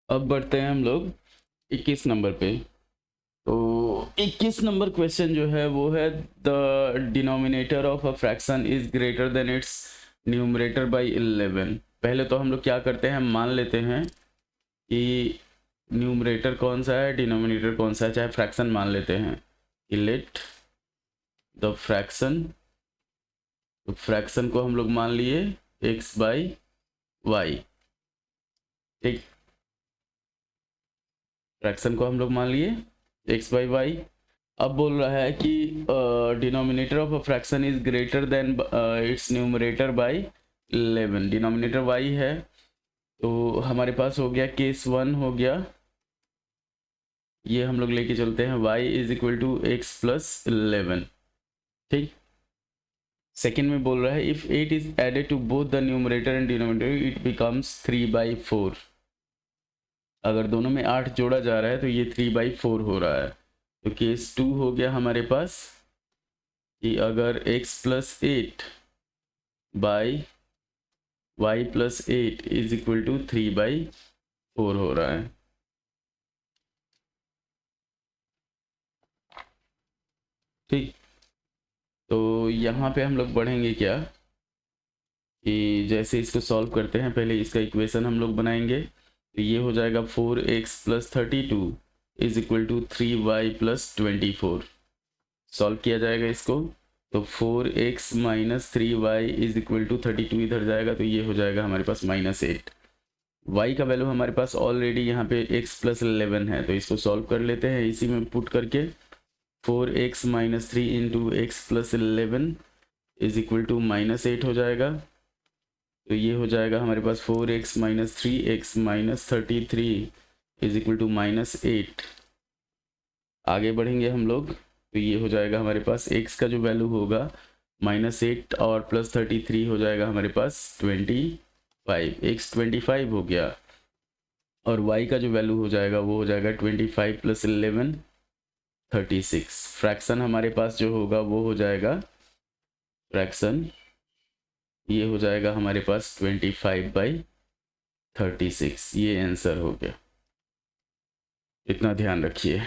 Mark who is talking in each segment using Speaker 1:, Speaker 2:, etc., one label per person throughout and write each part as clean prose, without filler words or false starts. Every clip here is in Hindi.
Speaker 1: अब बढ़ते हैं हम लोग 21 नंबर पे। तो 21 नंबर क्वेश्चन जो है वो है, the denominator of a fraction is greater than it's numerator bye 11। पहले तो हम लोग क्या करते हैं, मान लेते हैं कि न्यूमरेटर कौन सा है, डिनोमिनेटर कौन सा है, चाहे फ्रैक्शन मान लेते हैं कि लेट द फ्रैक्शन, तो फ्रैक्शन को हम लोग मान लिए x बाई वाई। ठीक, फ्रैक्शन को हम लोग मान लिए x बाई वाई। अब बोल रहा है कि denominator of a fraction is greater than it's numerator by 11। Denominator y है, तो हमारे पास हो गया केस 1 हो गया, ये हम लोग लेके चलते हैं y is equal to x plus 11। ठीक, सेकेंड में बोल रहा है if 8 is added to both the numerator and denominator it becomes 3/4। अगर दोनों में 8 जोड़ा जा रहा है तो ये 3/4 हो रहा है। तो केस 2 हो गया हमारे पास कि अगर x plus 8 by y plus 8 is equal to 3/4 हो रहा है। ठीक, तो यहाँ पे हम लोग बढ़ेंगे क्या कि जैसे इसको सॉल्व करते हैं, पहले इसका इक्वेशन हम लोग बनाएंगे। तो ये हो जाएगा 4x plus 32 is equal to 3y plus 24। Solve किया जाएगा इसको, तो 4x minus 3y is equal to 32 इधर जाएगा, तो ये हो जाएगा हमारे पास -8। y का वैल्यू हमारे पास ऑलरेडी यहाँ पे x प्लस 11 है, तो इसको सॉल्व कर लेते हैं इसी में पुट करके। 4x minus 3 into x plus 11 is equal to -8 हो जाएगा। तो ये हो जाएगा हमारे पास 4x minus 3x minus 33 is equal to -8। आगे बढ़ेंगे हम लोग, तो ये हो जाएगा हमारे पास x का जो वैल्यू होगा -8 और प्लस 33 हो जाएगा हमारे पास 25। x 25 हो गया, और y का जो वैल्यू हो जाएगा वो हो जाएगा 25 प्लस 11 36। फ्रैक्शन हमारे पास जो होगा वो हो जाएगा फ्रैक्शन, ये हो जाएगा हमारे पास 25/36। ये आंसर हो गया, इतना ध्यान रखिए।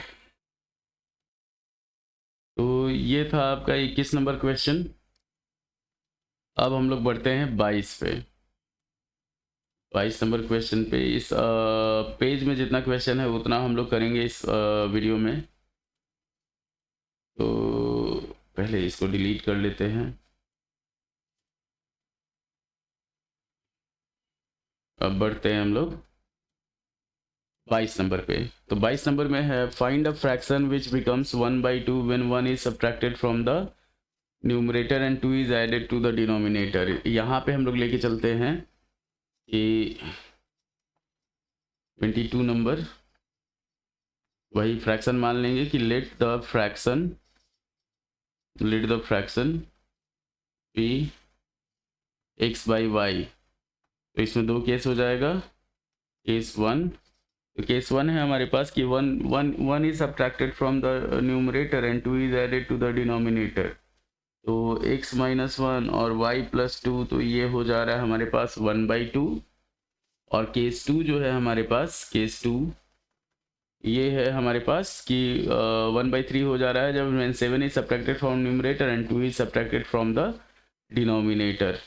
Speaker 1: तो ये था आपका 21 नंबर क्वेश्चन। अब हम लोग बढ़ते हैं 22 पे। 22 नंबर क्वेश्चन पे इस पेज में जितना क्वेश्चन है उतना हम लोग करेंगे इस वीडियो में। तो पहले इसको डिलीट कर लेते हैं। अब बढ़ते हैं हम लोग 22 नंबर पे। तो 22 नंबर में है find a fraction which becomes 1/2 when 1 is subtracted from the numerator and 2 is added to the denominator. यहाँ पे हम लोग लेके चलते हैं कि 22 नंबर, वही फ्रैक्शन मान लेंगे कि let the fraction be x by y. तो इसमें दो केस हो जाएगा। केस 1, तो केस 1 है हमारे पास कि 1 is subtracted from the numerator and 2 is added to the denominator. तो x माइनस 1 और y प्लस 2, तो ये हो जा रहा है हमारे पास 1/2। और केस 2 जो है हमारे पास, केस 2 ये है हमारे पास कि 1/3 हो जा रहा है जब 7 is subtracted from numerator and 2 is subtracted from the denominator.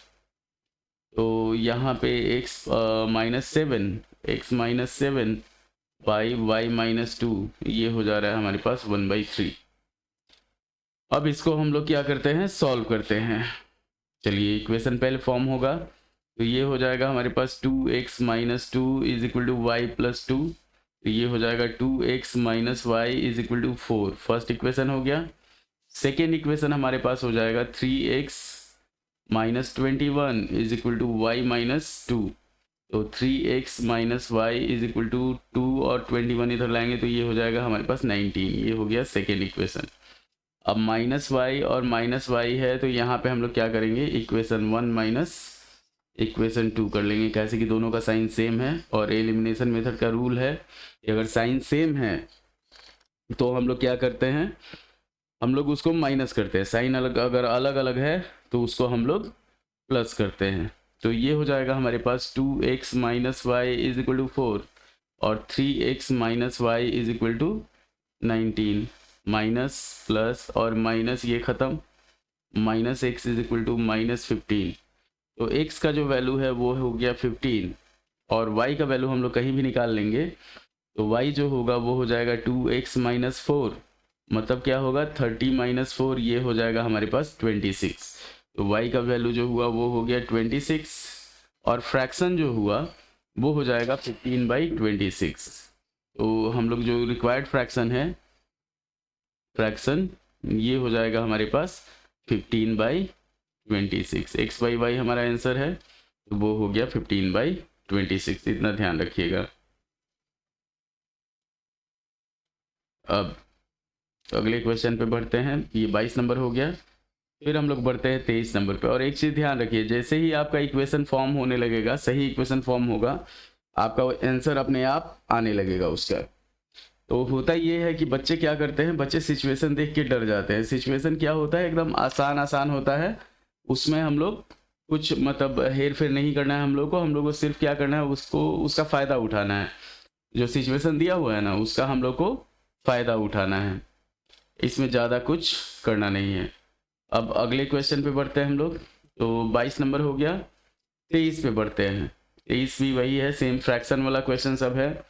Speaker 1: तो यहाँ पे x minus 7 by y minus 2, ये हो जा रहा है हमारे पास 1/3। अब इसको हम लोग क्या करते हैं, सॉल्व करते हैं। चलिए इक्वेशन पहले फॉर्म होगा, तो ये हो जाएगा हमारे पास 2x minus 2 is equal to y plus 2। तो ये हो जाएगा 2x minus y is equal to 4। First equation हो गया। सेकेंड इक्वेशन हमारे पास हो जाएगा 3x minus 21 is equal to y minus 2। तो 3x minus y is equal to 2 और 21 इधर लाएंगे तो ये हो जाएगा हमारे पास 19। ये हो गया सेकेंड इक्वेशन। अब माइनस वाई और माइनस वाई है, तो यहाँ पे हम लोग क्या करेंगे, इक्वेशन 1 माइनस इक्वेशन 2 कर लेंगे, कैसे कि दोनों का साइन सेम है। और एलिमिनेशन मेथड का रूल है कि अगर साइन सेम है तो हम लोग क्या करते हैं, हम लोग उसको माइनस करते हैं। साइन अलग अगर अलग अलग है तो उसको हम लोग प्लस करते हैं। तो ये हो जाएगा हमारे पास 2x minus y is equal to 4। और 3x minus y is equal to 19, minus plus और माइनस ये ख़त्म, minus x is equal to minus 15। तो x का जो वैल्यू है वो हो गया 15 और y का वैल्यू हम लोग कहीं भी निकाल लेंगे, तो y जो होगा वो हो जाएगा 2x माइनस 4, मतलब क्या होगा 30 माइनस 4, ये हो जाएगा हमारे पास 26। तो y का वैल्यू जो हुआ वो हो गया 26 और फ्रैक्शन जो हुआ वो हो जाएगा 15/26। तो हम लोग जो रिक्वायर्ड फ्रैक्शन है, फ्रैक्शन ये हो जाएगा हमारे पास 15/26। एक्स बाई वाई हमारा आंसर है, तो वो हो गया 15/26। इतना ध्यान रखिएगा। अब अगले क्वेश्चन पे बढ़ते हैं। ये 22 नंबर हो गया। फिर हम लोग बढ़ते हैं 23 नंबर पे। और एक चीज़ ध्यान रखिए, जैसे ही आपका इक्वेशन फॉर्म होने लगेगा, सही इक्वेशन फॉर्म होगा, आपका आंसर अपने आप आने लगेगा उसका। तो होता ये है कि बच्चे क्या करते हैं, बच्चे सिचुएशन देख के डर जाते हैं। सिचुएशन क्या होता है, एकदम आसान होता है, उसमें हम लोग कुछ मतलब हेर फेर नहीं करना है। हम लोग को सिर्फ क्या करना है, उसका फ़ायदा उठाना है। जो सिचुएशन दिया हुआ है ना, उसका हम लोग को फ़ायदा उठाना है, इसमें ज़्यादा कुछ करना नहीं है। अब अगले क्वेश्चन पे बढ़ते हैं हम लोग। तो 22 नंबर हो गया। 23 पे बढ़ते हैं। 23 भी वही है, सेम फ्रैक्शन वाला क्वेश्चन सब है।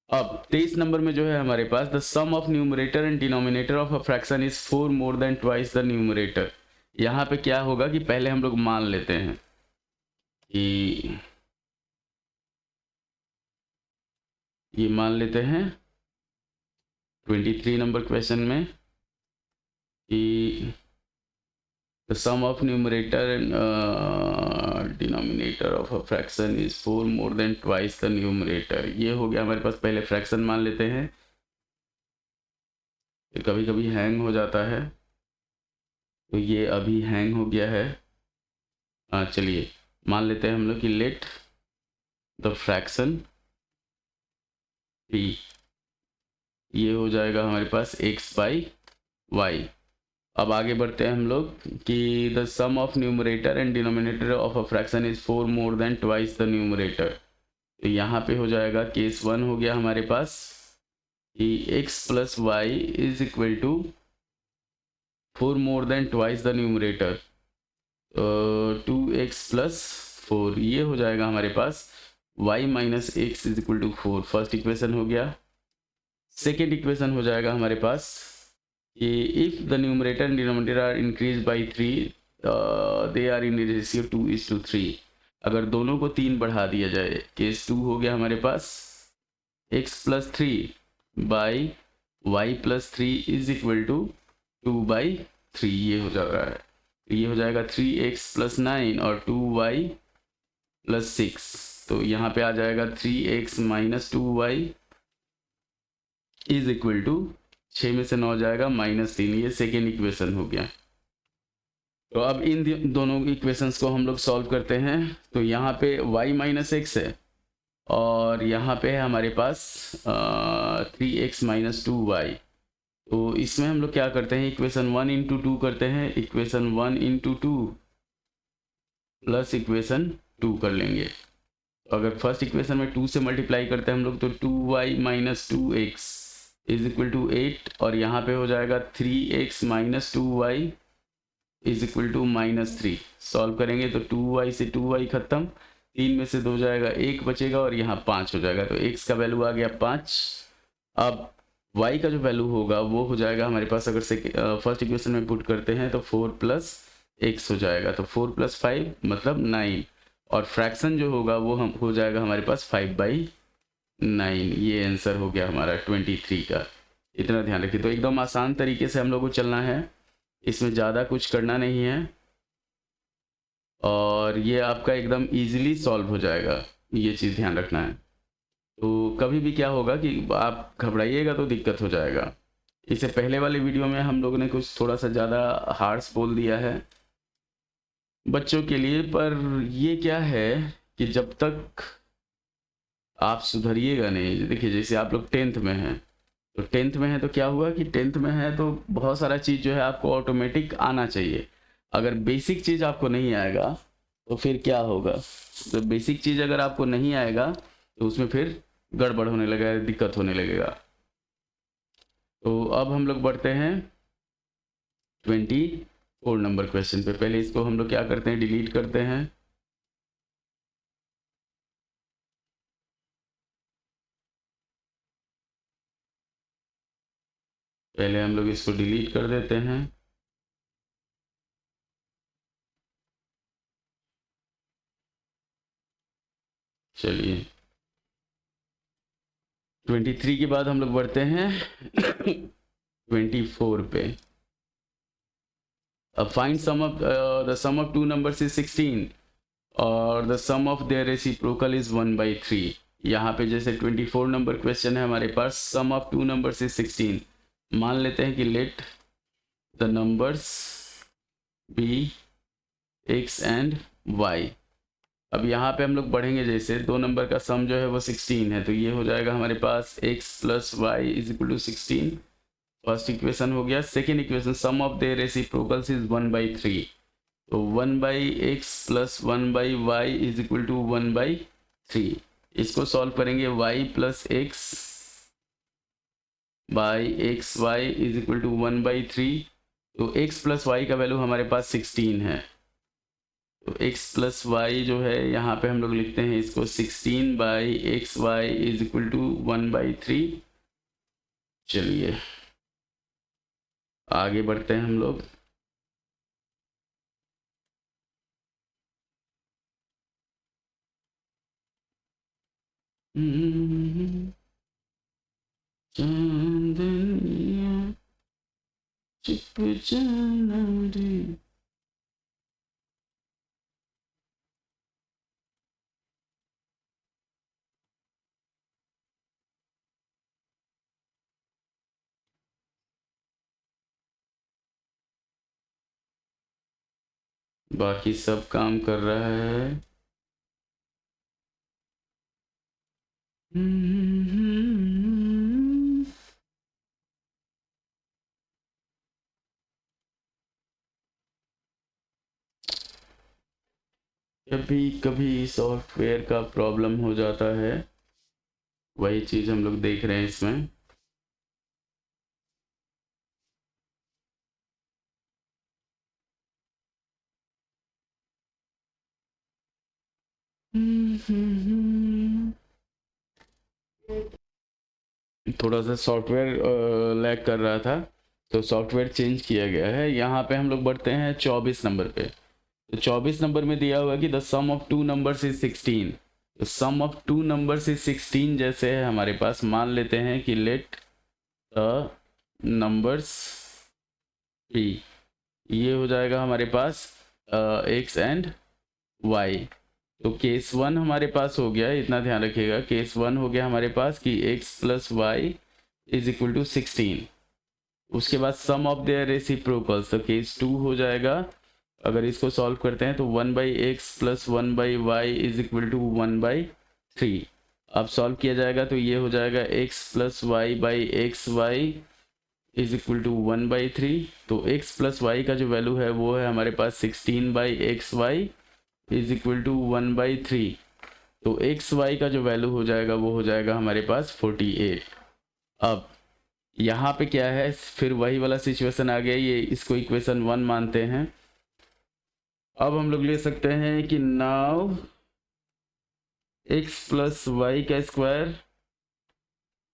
Speaker 1: अब 23 नंबर में जो है हमारे पास, the sum of numerator and denominator of a fraction is 4 more than twice the numerator. यहाँ पे क्या होगा कि पहले हम लोग मान लेते हैं कि ये मान लेते हैं 23 नंबर क्वेश्चन में कि the sum of numerator and denominator of a fraction is 4 more than twice the numerator। ये हो गया हमारे पास। पहले फ्रैक्शन मान लेते हैं, तो कभी कभी हैंग हो जाता है, तो ये अभी हैंग हो गया है। चलिए मान लेते हैं हम लोग कि लेट द फ्रैक्शन p, ये हो जाएगा हमारे पास x/y। अब आगे बढ़ते हैं हम लोग कि the sum of numerator and denominator of a fraction is 4 more than twice the numerator. तो यहाँ पे हो जाएगा केस 1 हो गया हमारे पास कि x plus y is equal to 4 more than twice the numerator, 2x plus 4, ये हो जाएगा हमारे पास y minus x is equal to 4। First equation हो गया। सेकेंड इक्वेशन हो जाएगा हमारे पास कि if the numerator and denominator are increase by 3 they are in ratio 2:3। अगर दोनों को 3 बढ़ा दिया जाए, केस 2 हो गया हमारे पास x plus 3 by y plus 3 is equal to 2/3, ये हो जा रहा है। ये हो जाएगा 3x प्लस 9 और 2y प्लस 6। तो यहाँ पे आ जाएगा 3x minus 2y is equal to 6 में से 9 जाएगा -3। ये सेकेंड इक्वेशन हो गया। तो अब इन दोनों इक्वेशंस को हम लोग सॉल्व करते हैं। तो यहाँ पे y माइनस एक्स है और यहाँ पे है हमारे पास 3x माइनस 2y। तो इसमें हम लोग क्या करते हैं, इक्वेशन 1 इंटू 2 करते हैं। इक्वेशन 1 इंटू 2 प्लस इक्वेशन 2 कर लेंगे। तो अगर फर्स्ट इक्वेशन में 2 से मल्टीप्लाई करते हैं हम लोग, तो 2y minus 2x is equal to 8 और यहाँ पे हो जाएगा 3x minus 2y is equal to -3। Solve करेंगे तो 2y से 2y खत्म, 3 में से 2 जाएगा, 1 बचेगा और यहाँ 5 हो जाएगा। तो x का वैल्यू आ गया 5। अब y का जो वैल्यू होगा वो हो जाएगा हमारे पास, अगर फर्स्ट इक्वेशन में पुट करते हैं तो 4 प्लस x हो जाएगा। तो 4 प्लस 5 मतलब 9 और फ्रैक्शन जो होगा वो हो जाएगा हमारे पास 5/9। ये आंसर हो गया हमारा 23 का। इतना ध्यान रखिए। तो एकदम आसान तरीके से हम लोग को चलना है, इसमें ज़्यादा कुछ करना नहीं है और ये आपका एकदम इजीली सॉल्व हो जाएगा। ये चीज़ ध्यान रखना है। तो कभी भी क्या होगा कि आप घबराइएगा तो दिक्कत हो जाएगा। इससे पहले वाले वीडियो में हम लोगों ने कुछ थोड़ा सा ज़्यादा हार्ड्स बोल दिया है बच्चों के लिए, पर ये क्या है कि जब तक आप सुधरिएगा नहीं, देखिए जैसे आप लोग 10th में हैं, तो 10th में है तो क्या हुआ कि 10th में है तो बहुत सारा चीज़ जो है आपको ऑटोमेटिक आना चाहिए। अगर बेसिक चीज़ आपको नहीं आएगा तो फिर क्या होगा, तो बेसिक चीज़ अगर आपको नहीं आएगा तो उसमें फिर गड़बड़ होने लगेगा, दिक्कत होने लगेगा। तो अब हम लोग बढ़ते हैं 24 नंबर क्वेश्चन पे। पहले इसको हम लोग क्या करते हैं, डिलीट करते हैं। पहले हम लोग इसको डिलीट कर देते हैं। चलिए 23 के बाद हम लोग बढ़ते हैं 24 पे। अब find sum of the sum of two numbers is 16 और the sum of their reciprocal is 1/3। यहाँ पे जैसे 24 नंबर क्वेश्चन है हमारे पास, sum of two numbers is 16। मान लेते हैं कि let the numbers be x and y। अब यहाँ पे हम लोग बढ़ेंगे, जैसे दो नंबर का सम जो है वो 16 है, तो ये हो जाएगा हमारे पास x plus y is equal to 16। First equation हो गया। Second equation, sum of their reciprocals is 1/3, तो 1/x plus 1/y is equal to 1/3। इसको सॉल्व करेंगे, y plus x by x y is equal to 1/3। तो x प्लस वाई का वैल्यू हमारे पास 16 है, तो x प्लस वाई जो है यहाँ पे हम लोग लिखते हैं इसको 16/xy इज इक्वल टू 1/3। चलिए आगे बढ़ते हैं हम लोग। चांदनिया चुप जाना रे। बाकी सब काम कर रहा है। कभी कभी सॉफ्टवेयर का प्रॉब्लम हो जाता है, वही चीज़ हम लोग देख रहे हैं इसमें। थोड़ा सा सॉफ्टवेयर लैग कर रहा था, तो सॉफ्टवेयर चेंज किया गया है। यहाँ पे हम लोग बढ़ते हैं 24 नंबर पे। तो 24 नंबर में दिया हुआ कि the sum of two numbers is 16। तो sum of two numbers is 16 जैसे है हमारे पास, मान लेते हैं कि लेट द नंबर्स बी, ये हो जाएगा हमारे पास x एंड y। तो केस 1 हमारे पास हो गया, इतना ध्यान रखिएगा। केस 1 हो गया हमारे पास कि x plus y is equal to 16। उसके बाद सम ऑफ देयर रेसिप्रोकल्स, तो केस 2 हो जाएगा। अगर इसको सॉल्व करते हैं तो 1/x plus 1/y is equal to 1/3। अब सॉल्व किया जाएगा तो ये हो जाएगा x plus y by x y is equal to 1/3। तो x प्लस वाई का जो वैल्यू है वो है हमारे पास 16/xy इज इक्वल टू 1/3। तो एक्स वाई का जो वैल्यू हो जाएगा वो हो जाएगा हमारे पास 48। अब यहाँ पे क्या है, फिर वही वाला सिचुएशन आ गया, ये इसको इक्वेशन 1 मानते हैं। अब हम लोग ले सकते हैं कि नाउ x प्लस वाई का square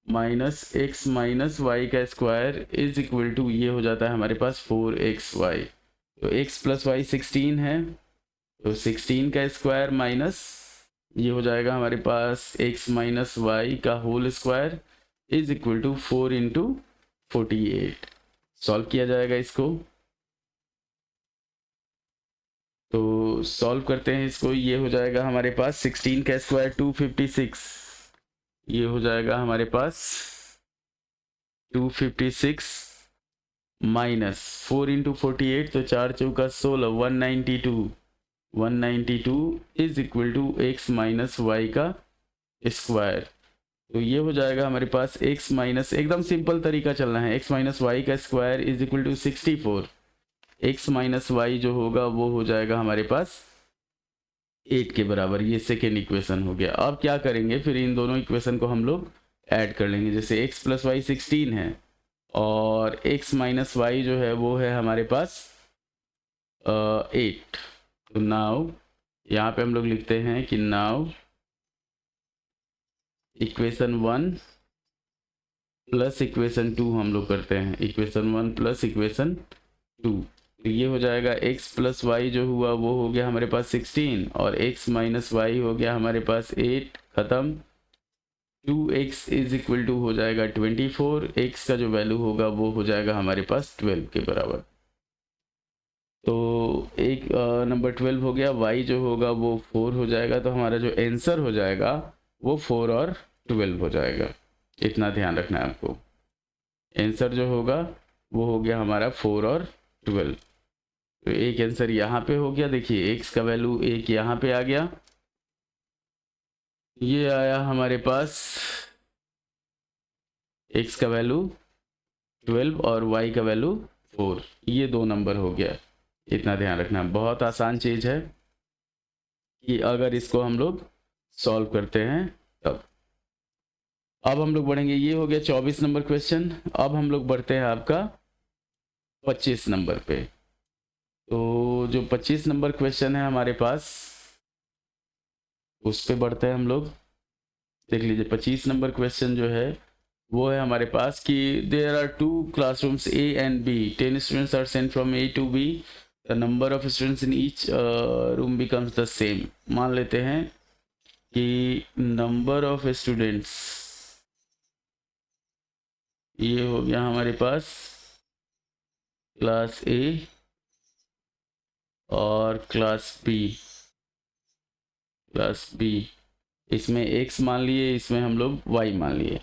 Speaker 1: minus x minus y का स्क्वायर इज इक्वल टू, ये हो जाता है हमारे पास 4xy। तो x प्लस वाई 16 है, तो 16 का स्क्वायर माइनस ये हो जाएगा हमारे पास x माइनस वाई का whole square is equal to 4 into 48। Solve किया जाएगा इसको, तो सॉल्व करते हैं इसको। ये हो जाएगा हमारे पास 16 का स्क्वायर 256, ये हो जाएगा हमारे पास 256 माइनस 4 इंटू 48, तो 4 चौका 16 192 is equal to x minus y का स्क्वायर। तो ये हो जाएगा हमारे पास x माइनस, एकदम सिंपल तरीका चलना है, x माइनस वाई का square is equal to 64। x minus y जो होगा वो हो जाएगा हमारे पास 8 के बराबर। ये सेकेंड इक्वेशन हो गया। अब क्या करेंगे, फिर इन दोनों इक्वेशन को हम लोग ऐड कर लेंगे। जैसे x प्लस वाई 16 है और x माइनस वाई जो है वो है हमारे पास 8। तो नाउ यहाँ पे हम लोग लिखते हैं कि नाउ इक्वेशन 1 प्लस इक्वेशन 2 हम लोग करते हैं। इक्वेशन 1 प्लस इक्वेशन 2, तो ये हो जाएगा x प्लस वाई जो हुआ वो हो गया हमारे पास 16 और x माइनस वाई हो गया हमारे पास 8। ख़त्म। 2x इज इक्वल टू हो जाएगा 24। x का जो वैल्यू होगा वो हो जाएगा हमारे पास 12 के बराबर। तो एक नंबर 12 हो गया। y जो होगा वो 4 हो जाएगा। तो हमारा जो आंसर हो जाएगा वो 4 और 12 हो जाएगा। इतना ध्यान रखना है आपको। आंसर जो होगा वो हो गया हमारा 4 और 12। तो एक आंसर यहाँ पे हो गया। देखिए x का वैल्यू एक यहाँ पे आ गया, ये आया हमारे पास x का वैल्यू 12 और y का वैल्यू 4। ये दो नंबर हो गया। इतना ध्यान रखना। बहुत आसान चीज़ है कि अगर इसको हम लोग सॉल्व करते हैं तब। अब हम लोग बढ़ेंगे। ये हो गया 24 नंबर क्वेश्चन। अब हम लोग बढ़ते हैं आपका 25 नंबर पे। तो जो 25 नंबर क्वेश्चन है हमारे पास, उस पे बढ़ते हैं हम लोग। देख लीजिए 25 नंबर क्वेश्चन जो है वो है हमारे पास कि there are 2 classrooms A and B, 10 students are sent from A to B, the number of students in each room becomes the same. मान लेते हैं कि नंबर ऑफ स्टूडेंट्स ये हो गया हमारे पास क्लास A और क्लास B, इसमें x मान लिए, इसमें हम लोग y मान लिए।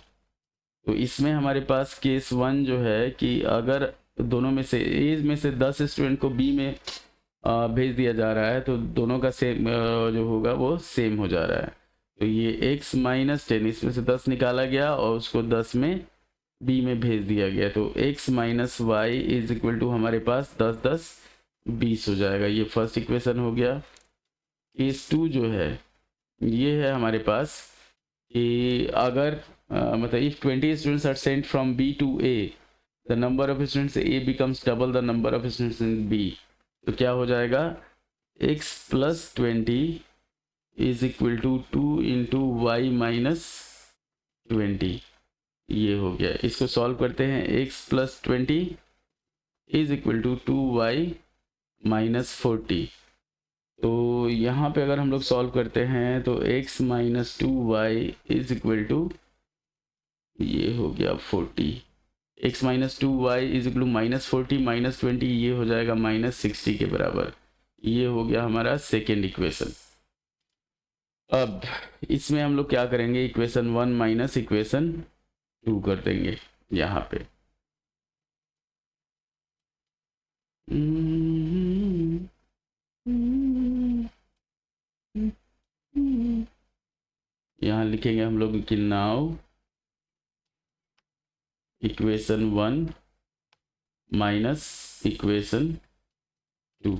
Speaker 1: तो इसमें हमारे पास केस 1 जो है कि अगर दोनों में से A में से 10 स्टूडेंट को B में भेज दिया जा रहा है तो दोनों का सेम जो होगा वो सेम हो जा रहा है। तो ये x माइनस 10, इसमें से 10 निकाला गया और उसको 10 में B में भेज दिया गया। तो x minus y is equal to हमारे पास 10 10 20 हो जाएगा। ये फर्स्ट इक्वेशन हो गया। केस 2 जो है ये है हमारे पास कि अगर मतलब if 20 students are sent from B to A, the number of students A becomes double the number of students in B। तो क्या हो जाएगा, x plus 20 is equal to 2 into y minus 20। ये हो गया। इसको सॉल्व करते हैं। x plus 20 is equal to 2y minus 40। तो यहाँ पे अगर हम लोग सॉल्व करते हैं तो x minus 2y is equal to ये हो गया 40। x minus 2y is equal to minus 40 minus 20, ये हो जाएगा माइनस 60 के बराबर। ये हो गया हमारा सेकेंड इक्वेशन। अब इसमें हम लोग क्या करेंगे, इक्वेशन 1 माइनस इक्वेशन 2 कर देंगे यहाँ पे। यहाँ लिखेंगे हम लोग कि नाउ इक्वेशन 1 माइनस इक्वेशन 2,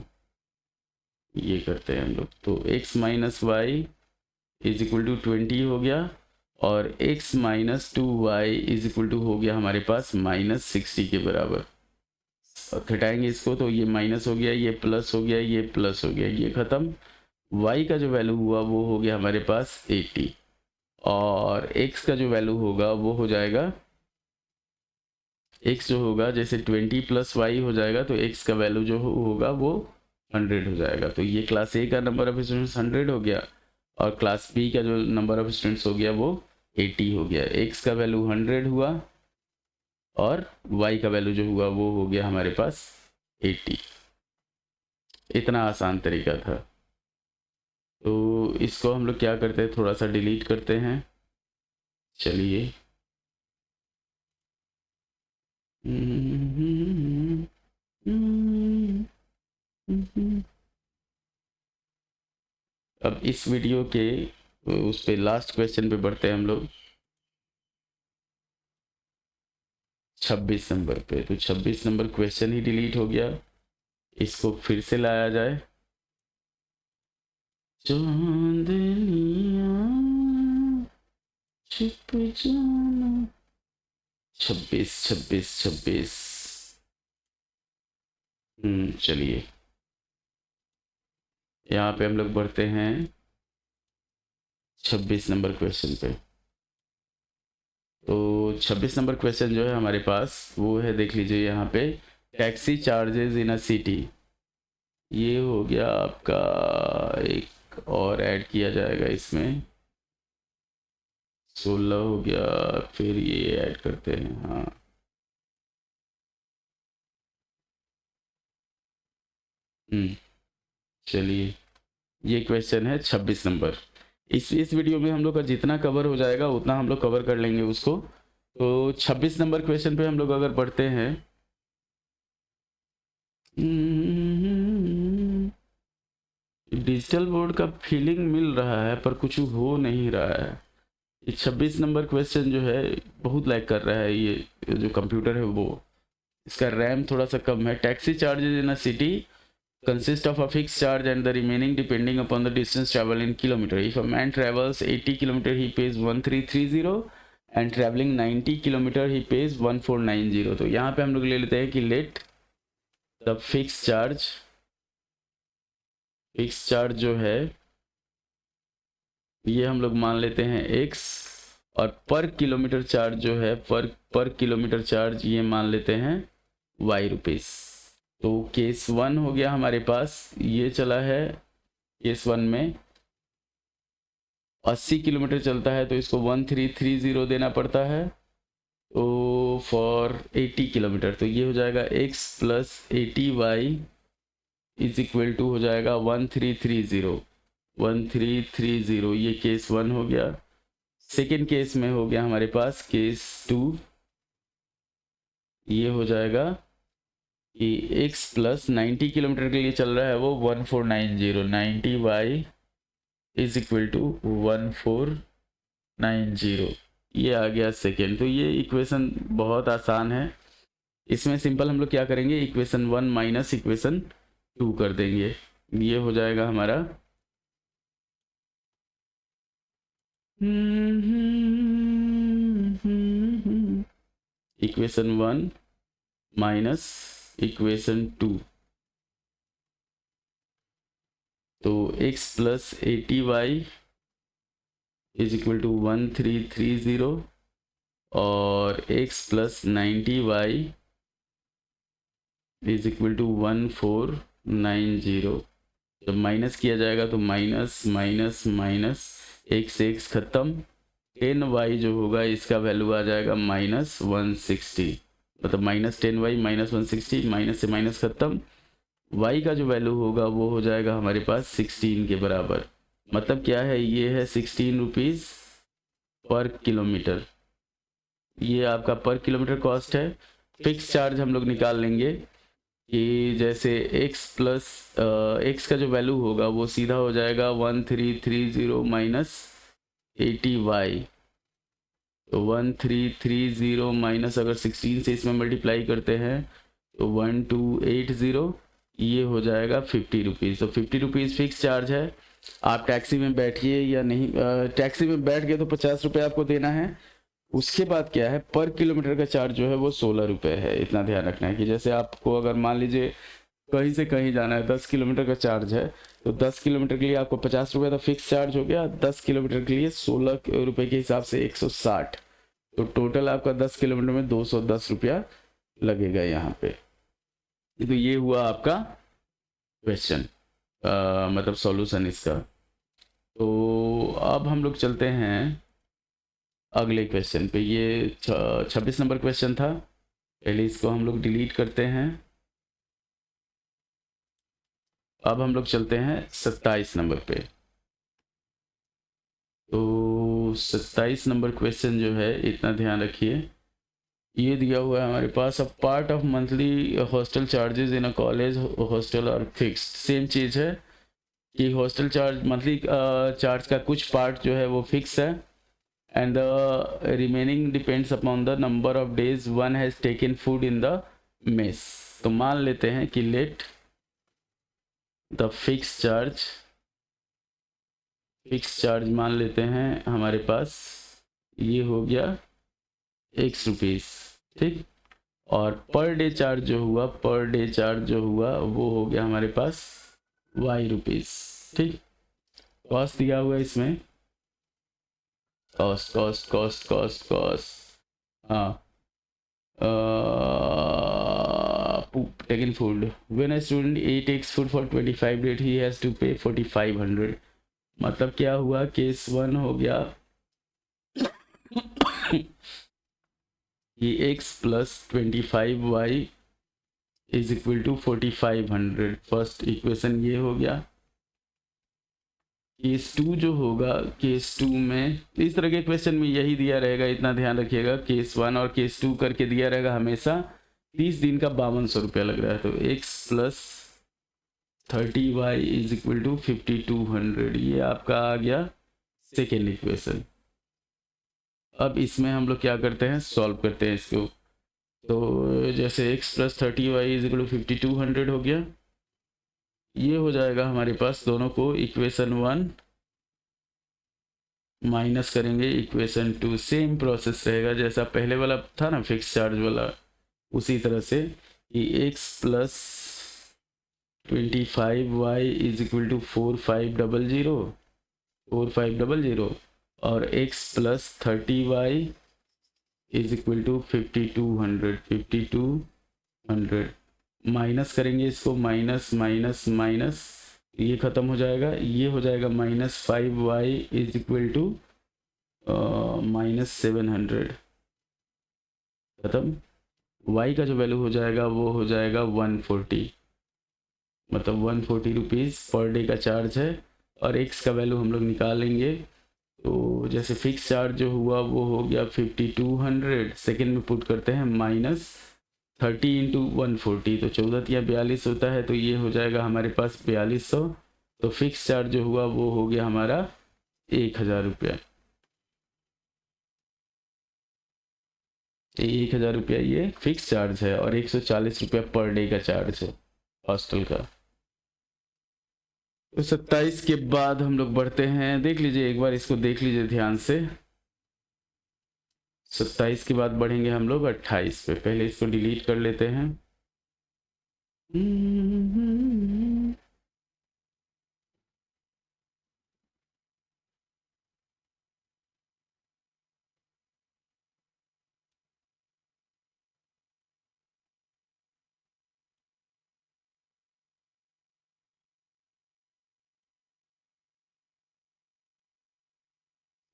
Speaker 1: ये करते हैं हम लोग। तो x minus y is equal to 20 हो गया और x minus 2y is equal to हो गया हमारे पास माइनस 60 के बराबर। घटाएंगे इसको तो ये माइनस हो गया, ये प्लस हो गया, ये प्लस हो गया, ये ख़त्म। y का जो वैल्यू हुआ वो हो गया हमारे पास 80 और x का जो वैल्यू होगा वो हो जाएगा, x जो होगा जैसे 20 प्लस वाई हो जाएगा तो x का वैल्यू जो होगा वो 100 हो जाएगा। तो ये क्लास A का नंबर ऑफ स्टूडेंट्स 100 हो गया और क्लास B का जो नंबर ऑफ स्टूडेंट्स हो गया वो 80 हो गया। x का वैल्यू 100 हुआ और y का वैल्यू जो हुआ वो हो गया हमारे पास 80। इतना आसान तरीका था। तो इसको हम लोग क्या करते हैं, थोड़ा सा डिलीट करते हैं। चलिए अब इस वीडियो के उस पे लास्ट क्वेश्चन पे बढ़ते हैं हम लोग 26 नंबर पे। तो 26 नंबर क्वेश्चन ही डिलीट हो गया, इसको फिर से लाया जाए। चांदनिया छिप जाना। 26 26 26। चलिए यहाँ पे हम लोग बढ़ते हैं 26 नंबर क्वेश्चन पे। तो 26 नंबर क्वेश्चन जो है हमारे पास वो है, देख लीजिए यहाँ पे, taxi charges in a city. ये हो गया आपका, एक और ऐड किया जाएगा इसमें, 16 हो गया, फिर ये ऐड करते हैं। हाँ चलिए, ये क्वेश्चन है 26 नंबर। इस वीडियो में हम लोग का जितना कवर हो जाएगा उतना हम लोग कवर कर लेंगे उसको। तो 26 नंबर क्वेश्चन पे हम लोग अगर बढ़ते हैं, डिजिटल बोर्ड का फीलिंग मिल रहा है पर कुछ हो नहीं रहा है। ये 26 नंबर क्वेश्चन जो है बहुत लैग कर रहा है। ये जो कंप्यूटर है वो, इसका रैम थोड़ा सा कम है। Taxi charges in a city consist of a fixed charge and the remaining depending upon the distance traveled in kilometer. If a man travels 80 km he pays 1330 and traveling 90 km he pays 1490। तो यहाँ पे हम लोग ले लेते हैं कि लेट द फिक्स चार्ज जो है ये हम लोग मान लेते हैं x, और पर किलोमीटर चार्ज जो है पर किलोमीटर चार्ज ये मान लेते हैं y रुपीस। तो केस 1 हो गया हमारे पास, ये चला है केस 1 में 80 किलोमीटर चलता है तो इसको 1330 देना पड़ता है। तो फॉर 80 किलोमीटर तो ये हो जाएगा x plus 80y is equal to हो जाएगा 1330। ये केस 1 हो गया। सेकेंड केस में हो गया हमारे पास केस 2, ये हो जाएगा कि x प्लस 90 किलोमीटर के लिए चल रहा है वो 1490, 90y इज इक्वल टू 1490। ये आ गया सेकेंड। तो ये इक्वेशन बहुत आसान है। इसमें सिंपल हम लोग क्या करेंगे, इक्वेशन 1 माइनस इक्वेशन 2 कर देंगे। ये हो जाएगा हमारा इक्वेशन 1 माइनस इक्वेशन 2। तो x plus 80y is equal to 1330 और x plus 90y is equal to 1490। जब माइनस किया जाएगा तो माइनस माइनस माइनस, x खत्म, 10y जो होगा इसका वैल्यू आ जाएगा -160, मतलब -10y -160, माइनस से माइनस खत्म, y का जो वैल्यू होगा वो हो जाएगा हमारे पास 16 के बराबर। मतलब क्या है, ये है 16 रुपीज़ पर किलोमीटर। ये आपका पर किलोमीटर कॉस्ट है। फिक्स चार्ज हम लोग निकाल लेंगे कि जैसे x प्लस x का जो वैल्यू होगा वो सीधा हो जाएगा 1330 माइनस 80y। तो 1330 माइनस अगर 16 से इसमें मल्टीप्लाई करते हैं तो 1280, ये हो जाएगा 50 रुपीज़। तो 50 रुपीज़ फिक्स चार्ज है। आप टैक्सी में बैठिए या नहीं, टैक्सी में बैठ गए तो 50 रुपये आपको देना है। उसके बाद क्या है, पर किलोमीटर का चार्ज जो है वो 16 रुपये है। इतना ध्यान रखना है कि जैसे आपको अगर मान लीजिए कहीं से कहीं जाना है, 10 किलोमीटर का चार्ज है, तो 10 किलोमीटर के लिए आपको 50 रुपये तो फिक्स चार्ज हो गया। 10 किलोमीटर के लिए 16 रुपये के हिसाब से 160, तो टोटल आपका 10 किलोमीटर में 210 रुपया लगेगा यहाँ पे। तो ये हुआ आपका क्वेश्चन, मतलब सॉल्यूशन इसका। तो अब हम लोग चलते हैं अगले क्वेश्चन पे। ये 26 नंबर क्वेश्चन था। पहले इसको हम लोग डिलीट करते हैं। अब हम लोग चलते हैं 27 नंबर पे। तो 27 नंबर क्वेश्चन जो है, इतना ध्यान रखिए, ये दिया हुआ है हमारे पास, a part of monthly hostel charges in a college hostel are fixed. Same चीज़ है कि हॉस्टल चार्ज, मंथली चार्ज का कुछ पार्ट जो है वो फिक्स है, and the remaining depends upon the number of days one has taken food in the mess. तो मान लेते हैं कि let the fix charge fix charge मान लेते हैं हमारे पास, ये हो गया x रुपीज़, ठीक। और पर डे चार्ज जो हुआ, पर डे चार्ज जो हुआ वो हो गया हमारे पास y रुपीज़, ठीक। कॉस्ट दिया हुआ है इसमें, cost cost cost cost cost, हाँ, taken food. When a student takes food for 25 days, he has to pay 4500. मतलब क्या हुआ, केस 1 हो गया कि x plus 25y is equal to 4500। First equation ये हो गया। केस 2 जो होगा, केस 2 में इस तरह के क्वेश्चन में यही दिया रहेगा, इतना ध्यान रखिएगा। केस 1 और केस 2 करके दिया रहेगा हमेशा 30 दिन का 5200 रुपया लग रहा है, तो x plus 30y is equal to 5200, ये आपका आ गया सेकेंड इक्वेशन। अब इसमें हम लोग क्या करते हैं, सॉल्व करते हैं इसको। तो जैसे x plus 30y is equal to 5200 हो गया, ये हो जाएगा हमारे पास, दोनों को इक्वेशन 1 माइनस करेंगे इक्वेशन 2। सेम प्रोसेस रहेगा जैसा पहले वाला था ना, फिक्स चार्ज वाला, उसी तरह से कि x plus 25y is equal to 4500 और x plus 30y is equal to 5200 minus करेंगे इसको, माइनस माइनस माइनस, ये ख़त्म हो जाएगा, ये हो जाएगा -5y इज इक्वल टू -700, ख़त्म। y का जो वैल्यू हो जाएगा वो हो जाएगा 140, मतलब 140 रुपीज़ पर डे का चार्ज है। और x का वैल्यू हम लोग निकालेंगे, तो जैसे फिक्स चार्ज जो हुआ वो हो गया 5200, सेकेंड में पुट करते हैं -30 इंटू 140, तो 14 या 42 होता है, तो ये हो जाएगा हमारे पास 4200। तो फिक्स चार्ज जो हुआ वो हो गया हमारा 1000 रुपया, 1000 रुपया ये फिक्स चार्ज है, और 140 रुपया पर डे का चार्ज है हॉस्टल का। तो 27 के बाद हम लोग बढ़ते हैं, देख लीजिए एक बार इसको, देख लीजिए ध्यान से। 27 के बाद बढ़ेंगे हम लोग 28 पे, पहले इसको डिलीट कर लेते हैं।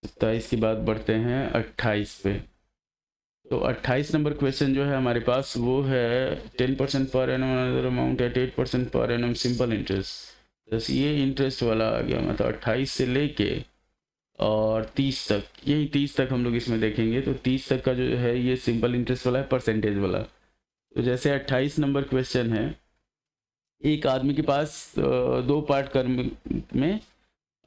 Speaker 1: सत्ताईस के बाद बढ़ते हैं 28 पे। तो 28 नंबर क्वेश्चन जो है हमारे पास वो है 10% per annum another amount at 8% per annum simple interest. बस ये इंटरेस्ट वाला आ गया, मतलब 28 से लेके और 30 तक, यही 30 तक हम लोग इसमें देखेंगे। तो 30 तक का जो है ये सिंपल इंटरेस्ट वाला है, परसेंटेज वाला। तो जैसे 28 नंबर क्वेश्चन है, एक आदमी के पास 2 पार्ट कर में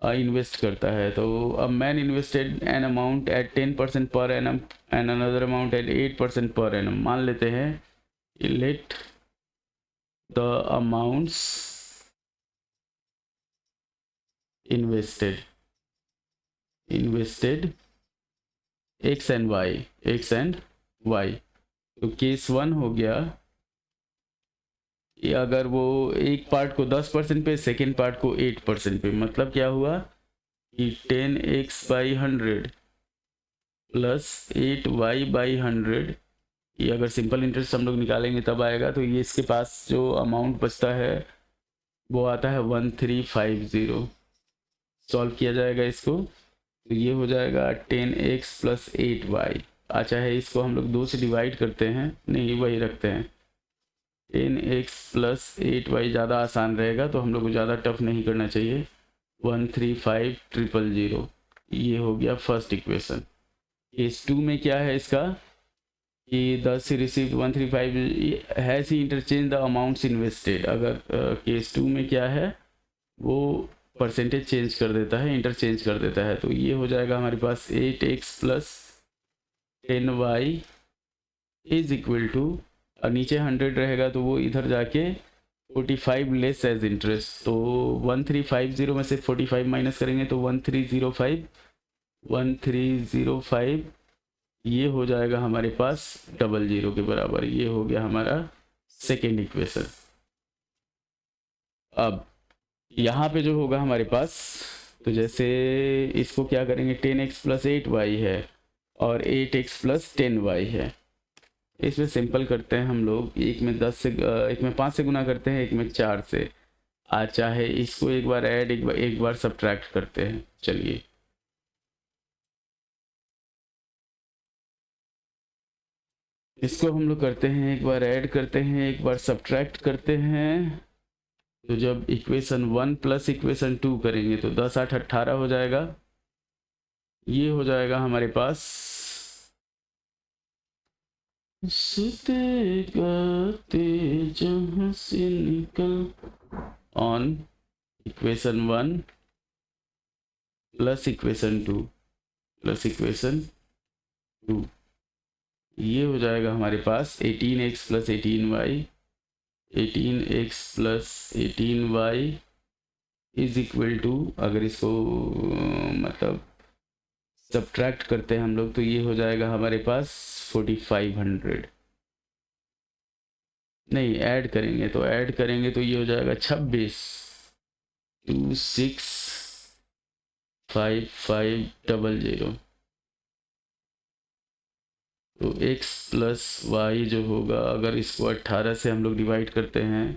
Speaker 1: इन्वेस्ट करता है। तो a man invested an amount at 10% per annum and another amount at 8% per annum. मान लेते हैं, let the amounts invested x and y। तो केस 1 हो गया, अगर वो एक पार्ट को 10% पे, सेकेंड पार्ट को 8% पे, मतलब क्या हुआ कि 10x/100 प्लस 8y/100, ये अगर सिंपल इंटरेस्ट हम लोग निकालेंगे तब आएगा। तो ये इसके पास जो अमाउंट बचता है वो आता है 1350। सॉल्व किया जाएगा इसको, तो ये हो जाएगा 10x प्लस 8y। अच्छा है, इसको हम लोग 2 से डिवाइड करते हैं, नहीं वही रखते हैं, 10x प्लस 8y ज़्यादा आसान रहेगा, तो हम लोग को ज़्यादा टफ नहीं करना चाहिए। 135000, ये हो गया फर्स्ट इक्वेशन। केस 2 में क्या है इसका कि 10 से receive 135 has he interchange the amounts invested. अगर केस 2 में क्या है, वो परसेंटेज चेंज कर देता है, इंटरचेंज कर देता है। तो ये हो जाएगा हमारे पास 8x plus 10y is equal to, और नीचे 100 रहेगा तो वो इधर जाके 45 लेस एज इंटरेस्ट। तो 1350 में से 45 माइनस करेंगे तो 1305 ये हो जाएगा हमारे पास 00 के बराबर। ये हो गया हमारा सेकेंड इक्वेशन। अब यहाँ पे जो होगा हमारे पास, तो जैसे इसको क्या करेंगे, 10x + 8y है और 8x + 10y है। इसमें सिंपल करते हैं हम लोग, एक में 5 से गुना करते हैं, एक में 4 से। चाहे इसको एक बार ऐड, एक बार सब्ट्रैक्ट करते हैं। चलिए, इसको हम लोग करते हैं, एक बार ऐड करते हैं, एक बार सब्ट्रैक्ट करते हैं। तो जब इक्वेशन 1 प्लस इक्वेशन 2 करेंगे तो 10 8 18 हो जाएगा। ये हो जाएगा हमारे पास सुते गाते जहाँ से निकल on equation 1 plus equation 2 plus equation 2। ये हो जाएगा हमारे पास 18x + 18y, 18x + 18y is equal to, अगर इसको मतलब सब्ट्रैक्ट करते हैं हम लोग तो ये हो जाएगा हमारे पास 4500। नहीं, ऐड करेंगे तो ये हो जाएगा 26,265,500। तो x + y जो होगा, अगर इसको 18 से हम लोग डिवाइड करते हैं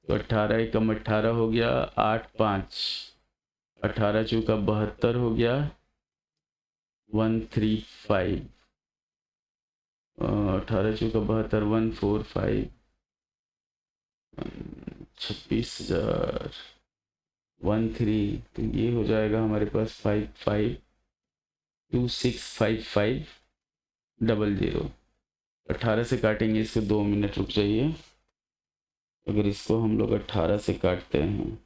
Speaker 1: तो 18 एकम 18 हो गया, 8 5 18 चौका 72 हो गया, 135 18 चौका 72 145 26,013। तो ये हो जाएगा हमारे पास 55265500। 18 से काटेंगे इसको, 2 मिनट रुक जाइए। अगर इसको हम लोग 18 से काटते हैं,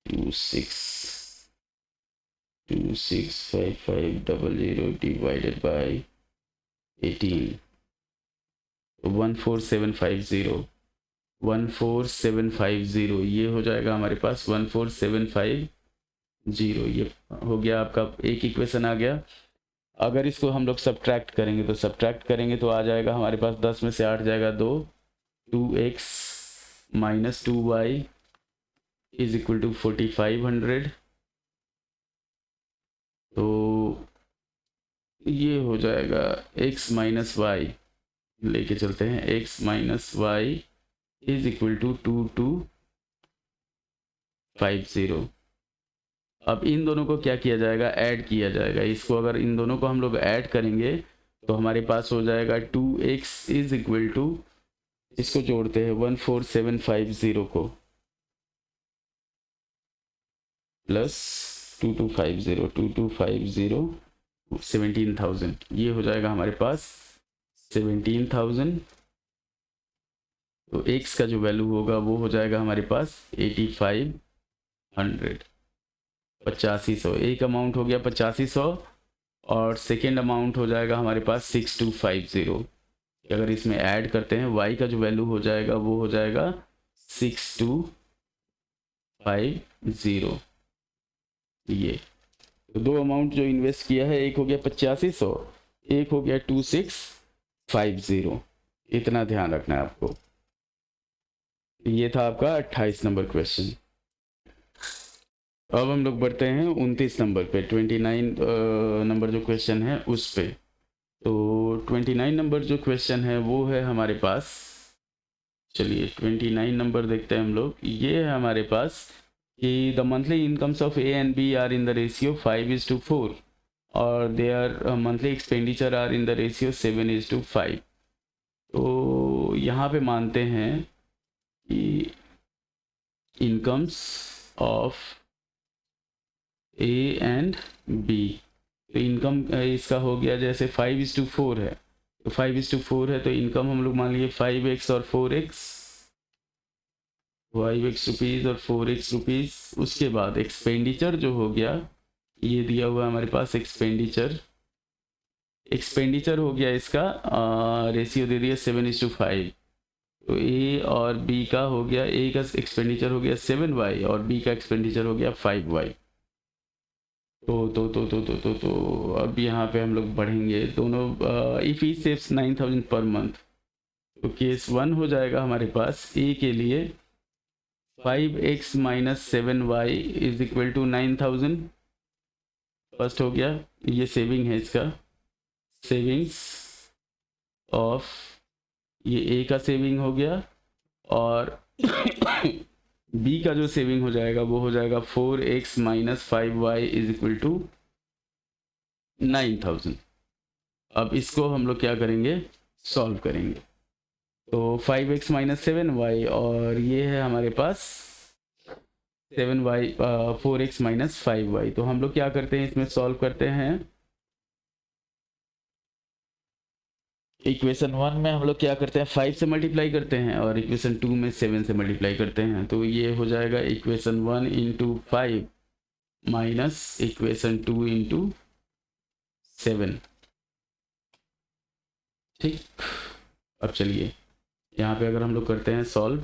Speaker 1: 265500 डिवाइडेड बाय 18, 14750 ये हो जाएगा हमारे पास 14750। ये हो गया आपका, एक इक्वेशन आ गया। अगर इसको हम लोग सब्ट्रैक्ट करेंगे तो आ जाएगा हमारे पास, 10 में से 8 जाएगा 2, 2x - 2y is equal to 4500। तो ये हो जाएगा x - y, लेके चलते हैं, x - y is equal to 2250। अब इन दोनों को क्या किया जाएगा, ऐड किया जाएगा। इसको अगर इन दोनों को हम लोग ऐड करेंगे तो हमारे पास हो जाएगा 2x इज इक्वल टू, इसको जोड़ते हैं 14750 को प्लस 2250 17,000। ये हो जाएगा हमारे पास 17,000। तो x का जो वैल्यू होगा वो हो जाएगा हमारे पास 8500, 8500। एक अमाउंट हो गया 8500 और सेकेंड अमाउंट हो जाएगा हमारे पास 6250। अगर इसमें ऐड करते हैं, y का जो वैल्यू हो जाएगा वो हो जाएगा 6250। ये तो दो अमाउंट जो इन्वेस्ट किया है, एक हो गया 8500, एक हो गया 2650। इतना ध्यान रखना है आपको। ये था आपका 28 नंबर क्वेश्चन। अब हम लोग बढ़ते हैं 29 नंबर पे, 29 नंबर जो क्वेश्चन है उस पे। तो 29 नंबर जो क्वेश्चन है वो है हमारे पास, चलिए 29 नंबर देखते हैं हम लोग। ये है हमारे पास कि the monthly incomes of A and B are in the ratio 5:4 और their monthly expenditure are in the ratio 7:5। तो यहाँ पे मानते हैं कि incomes of A and B, तो इनकम इसका हो गया जैसे 5:4 है, तो 5:4 है तो इनकम हम लोग मान लिए 5x और 4x, 5x रुपीज़ और 4x रुपीज़। उसके बाद एक्सपेंडिचर जो हो गया, ये दिया हुआ है हमारे पास एक्सपेंडिचर हो गया इसका रेशियो दे दिया 7:5। तो ए और बी का हो गया, ए का एक्सपेंडिचर हो गया 7y और बी का एक्सपेंडिचर हो गया 5y। तो अब यहाँ पे हम लोग बढ़ेंगे दोनों। If E saves 9000 per month, तो केस 1 हो जाएगा हमारे पास ए के लिए 5x minus 7y is equal to 9000। First हो गया, ये सेविंग है, इसका सेविंग्स ऑफ, ये ए का सेविंग हो गया, और बी का जो सेविंग हो जाएगा वो हो जाएगा 4x minus 5y is equal to 9000। अब इसको हम लोग क्या करेंगे, सॉल्व करेंगे। तो 5x माइनस 7y और ये है हमारे पास 7y 4x माइनस 5y। तो हम लोग क्या करते हैं, इसमें सॉल्व करते हैं। इक्वेशन 1 में हम लोग क्या करते हैं, 5 से मल्टीप्लाई करते हैं, और इक्वेशन 2 में 7 से मल्टीप्लाई करते हैं। तो ये हो जाएगा equation 1 into 5 minus equation 2 into 7। ठीक, अब चलिए यहाँ पे अगर हम लोग करते हैं सॉल्व,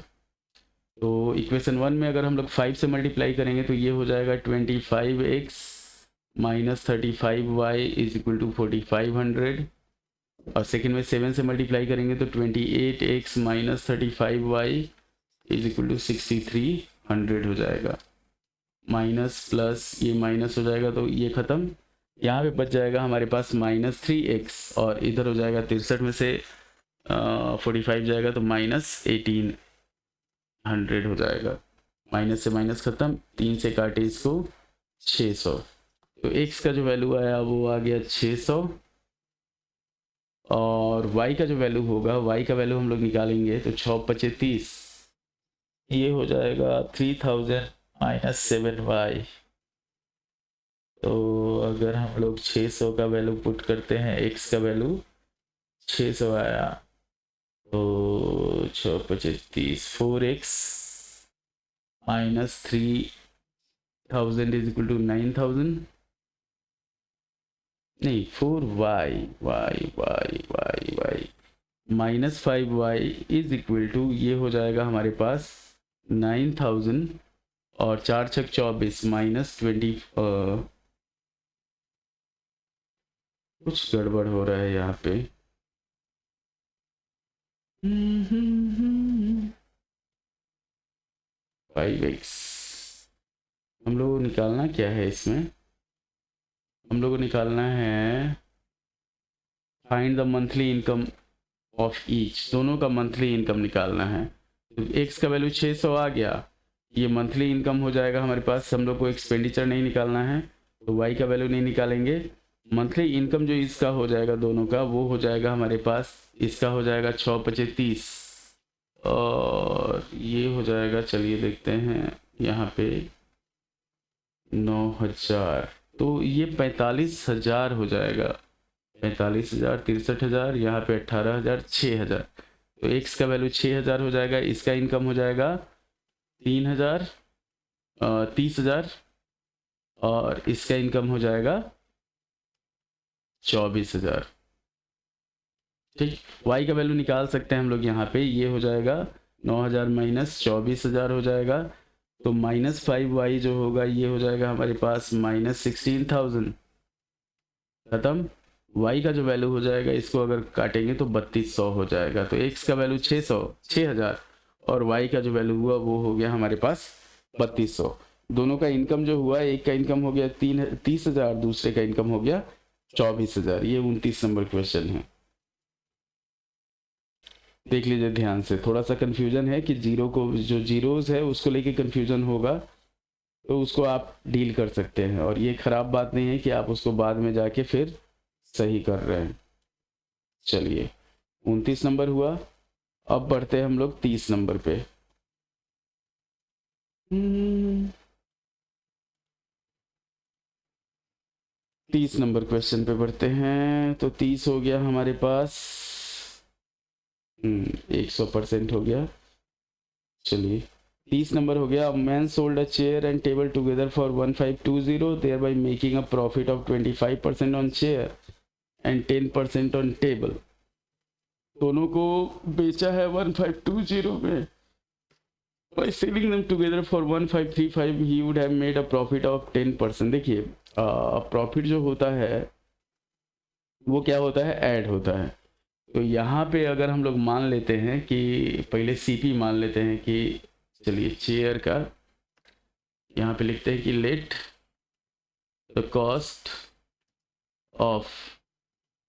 Speaker 1: तो इक्वेशन 1 में अगर हम लोग 5 से मल्टीप्लाई करेंगे तो ये हो जाएगा 25x minus 35y is equal to 4500, और सेकेंड में 7 से मल्टीप्लाई करेंगे तो 28x minus 35y is equal to 6300 हो जाएगा। माइनस प्लस ये माइनस हो जाएगा, तो ये ख़त्म। यहाँ पे बच जाएगा हमारे पास माइनस 3x, और इधर हो जाएगा 63 में से 45 जाएगा तो माइनस 1800 हो जाएगा। माइनस से माइनस ख़त्म, 3 से काटे इसको 600, तो x का जो वैल्यू आया वो आ गया 600, और y का जो वैल्यू होगा, y का वैल्यू हम लोग निकालेंगे तो 6×5 = 30, ये हो जाएगा 3000 माइनस 7y। तो अगर हम लोग 600 का वैल्यू पुट करते हैं, x का वैल्यू 600 आया, तो 6×5 = 4x minus 3000 is equal to 9000, नहीं 4y minus 5y is equal to, ये हो जाएगा हमारे पास 9000, और 4 × 6 = 24 माइनस 20। कुछ गड़बड़ हो रहा है यहाँ पे। 5x हम लोग को निकालना क्या है, इसमें हम लोग को निकालना है find the monthly income of each, दोनों का मंथली इनकम निकालना है। तो x का वैल्यू 600 आ गया, ये मंथली इनकम हो जाएगा हमारे पास। हम लोग को एक्सपेंडिचर नहीं निकालना है, तो y का वैल्यू नहीं निकालेंगे। मंथली इनकम जो इसका हो जाएगा दोनों का, वो हो जाएगा हमारे पास, इसका हो जाएगा 6×5 और ये हो जाएगा, चलिए देखते हैं यहाँ पे 9000, तो ये 45,000 हो जाएगा। 45,000 63,000, यहाँ पे 18,000 6000, तो x का वैल्यू 6000 हो जाएगा। इसका इनकम हो जाएगा 3000 30,000, और इसका इनकम हो जाएगा 24,000। ठीक, y का वैल्यू निकाल सकते हैं हम लोग यहाँ पे, ये हो जाएगा 9000 माइनस 24,000 हो जाएगा, तो माइनस 5y जो होगा ये हो जाएगा हमारे पास माइनस 16,000। खत्म। y का जो वैल्यू हो जाएगा, इसको अगर काटेंगे तो 3200 हो जाएगा। तो x का वैल्यू 6000 और y का जो वैल्यू हुआ वो हो गया हमारे पास 3200। दोनों का इनकम जो हुआ, एक का इनकम हो गया 30,000, दूसरे का इनकम हो गया 24,000। ये 29 नंबर क्वेश्चन है। देख लीजिए ध्यान से, थोड़ा सा कंफ्यूजन है कि जीरो को, जो जीरोज है उसको लेके कंफ्यूजन होगा, तो उसको आप डील कर सकते हैं, और ये खराब बात नहीं है कि आप उसको बाद में जाके फिर सही कर रहे हैं। चलिए 29 नंबर हुआ, अब बढ़ते हैं हम लोग 30 नंबर पे। 30 नंबर क्वेश्चन पे बढ़ते हैं। तो 30 हो गया हमारे पास, 100% हो गया। चलिए 30 नंबर हो गया। Man sold a chair and table together for 1520, thereby making a profit of 25% on chair and 10% on table. दोनों को बेचा है 1520 में। By selling them together for 1535 he would have made a profit of 10%। देखिए प्रॉफिट जो होता है वो क्या होता है, ऐड होता है। तो यहाँ पे अगर हम लोग मान लेते हैं कि पहले सीपी मान लेते हैं कि चलिए चेयर का यहाँ पे लिखते हैं कि लेट द कॉस्ट ऑफ,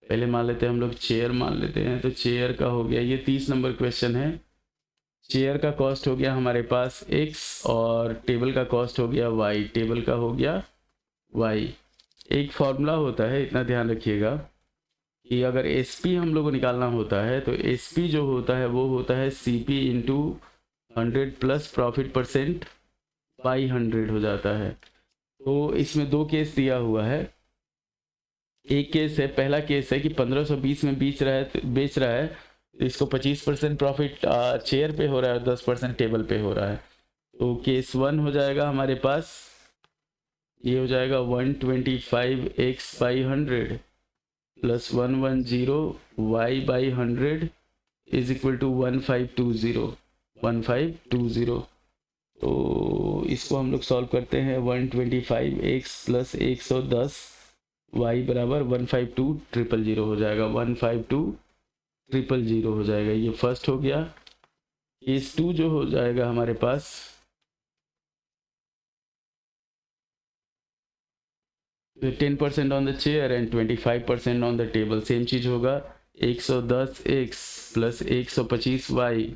Speaker 1: पहले मान लेते हैं हम लोग चेयर मान लेते हैं। तो चेयर का हो गया, ये 30 नंबर क्वेश्चन है। चेयर का कॉस्ट हो गया हमारे पास x और टेबल का कॉस्ट हो गया y, टेबल का हो गया y। एक फॉर्मूला होता है, इतना ध्यान रखिएगा कि अगर SP हम लोग को निकालना होता है तो SP जो होता है वो होता है CP into 100 plus profit percent by 100 हो जाता है। तो इसमें दो केस दिया हुआ है। एक केस है, पहला केस है कि 1520 में बेच रहा है तो इसको 25% प्रॉफिट चेयर पे हो रहा है, 10% टेबल पे हो रहा है। तो केस 1 हो जाएगा हमारे पास, ये हो जाएगा 125x by 100 plus 110y by 100 is equal to 1520। तो इसको हम लोग सॉल्व करते हैं। 125x प्लस 110 y बराबर 152000 हो जाएगा, 152000 हो जाएगा। ये फर्स्ट हो गया। केस 2 जो हो जाएगा हमारे पास, तो 10% on the chair and 25% on the table, same चीज होगा। 110x plus 125y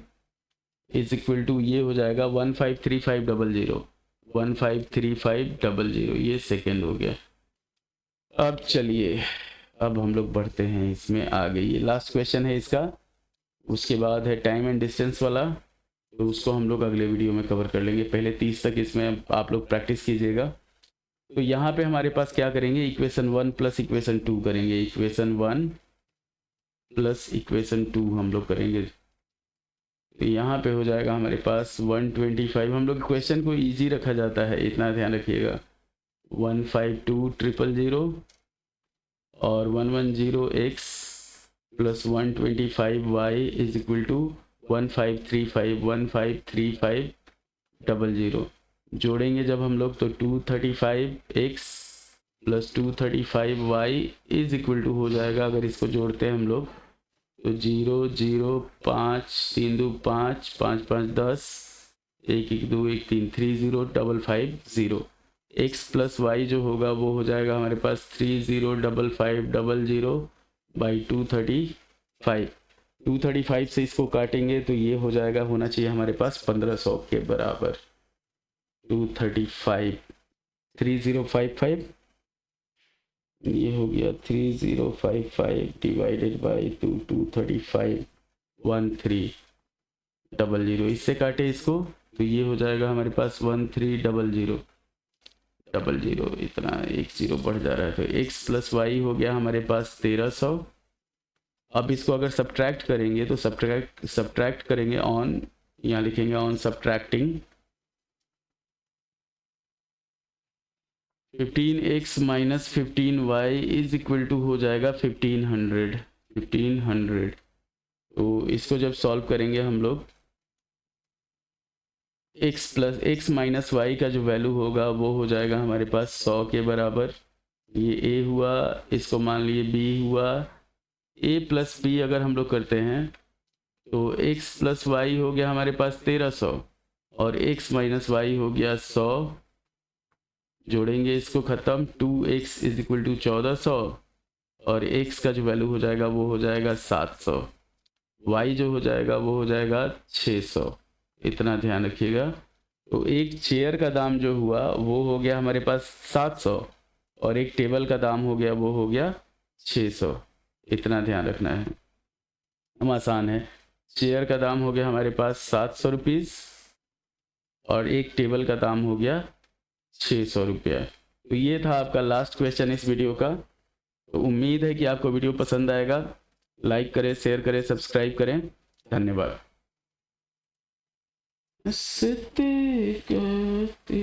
Speaker 1: is equal to, ये हो जाएगा 153500, 153500। ये सेकेंड हो गया। अब चलिए, अब हम लोग बढ़ते हैं इसमें आगे। ये लास्ट क्वेश्चन है इसका, उसके बाद है टाइम एंड डिस्टेंस वाला, तो उसको हम लोग अगले वीडियो में कवर कर लेंगे। पहले 30 तक इसमें आप लोग प्रैक्टिस कीजिएगा। तो यहाँ पे हमारे पास क्या करेंगे, इक्वेशन 1 प्लस इक्वेशन 2 करेंगे। इक्वेशन 1 प्लस इक्वेशन 2 हम लोग करेंगे। तो यहाँ पे हो जाएगा हमारे पास 125। हम लोग क्वेश्चन को इजी रखा जाता है, इतना ध्यान रखिएगा। 152000 और 110x plus 125y is equal to 153500। जोड़ेंगे जब हम लोग तो 235x plus 235y is equal to हो जाएगा, अगर इसको जोड़ते हैं हम लोग तो 0 0 5 3 2 5 5 5 10 1 1 2 1 3 30 x प्लस वाई जो होगा वो हो जाएगा हमारे पास 305500 बाई 235 से इसको काटेंगे तो ये हो जाएगा, होना चाहिए हमारे पास 1500 के बराबर। 235 3055, ये हो गया 3055 डिवाइडेड बाई 235 1300। इससे काटे इसको तो ये हो जाएगा हमारे पास 1300। इतना एक जीरो बढ़ जा रहा है, तो x प्लस वाई हो गया हमारे पास 1300। अब इसको अगर सब्ट्रैक्ट करेंगे तो सब्ट्रैक्ट करेंगे ऑन, यहाँ लिखेंगे on subtracting 15x minus 15y is equal to हो जाएगा 1500। तो इसको जब सॉल्व करेंगे हम लोग, x माइनस वाई का जो वैल्यू होगा वो हो जाएगा हमारे पास 100 के बराबर। ये a हुआ, इसको मान लिए b हुआ। a प्लस b अगर हम लोग करते हैं तो x प्लस वाई हो गया हमारे पास 1300 और x माइनस वाई हो गया 100। जोड़ेंगे इसको ख़त्म, 2x इज इक्वल टू 1400 और x का जो वैल्यू हो जाएगा वो हो जाएगा 700। y जो हो जाएगा वो हो जाएगा 600। इतना ध्यान रखिएगा। तो एक चेयर का दाम जो हुआ वो हो गया हमारे पास 700 और एक टेबल का दाम हो गया वो हो गया 600। इतना ध्यान रखना है, हम आसान है। चेयर का दाम हो गया हमारे पास 700 रुपीज़ और एक टेबल का दाम हो गया 600 रुपया। तो ये था आपका लास्ट क्वेश्चन इस वीडियो का। तो उम्मीद है कि आपको वीडियो पसंद आएगा। लाइक करें, शेयर करें, सब्सक्राइब करें। धन्यवाद। हंसते कहते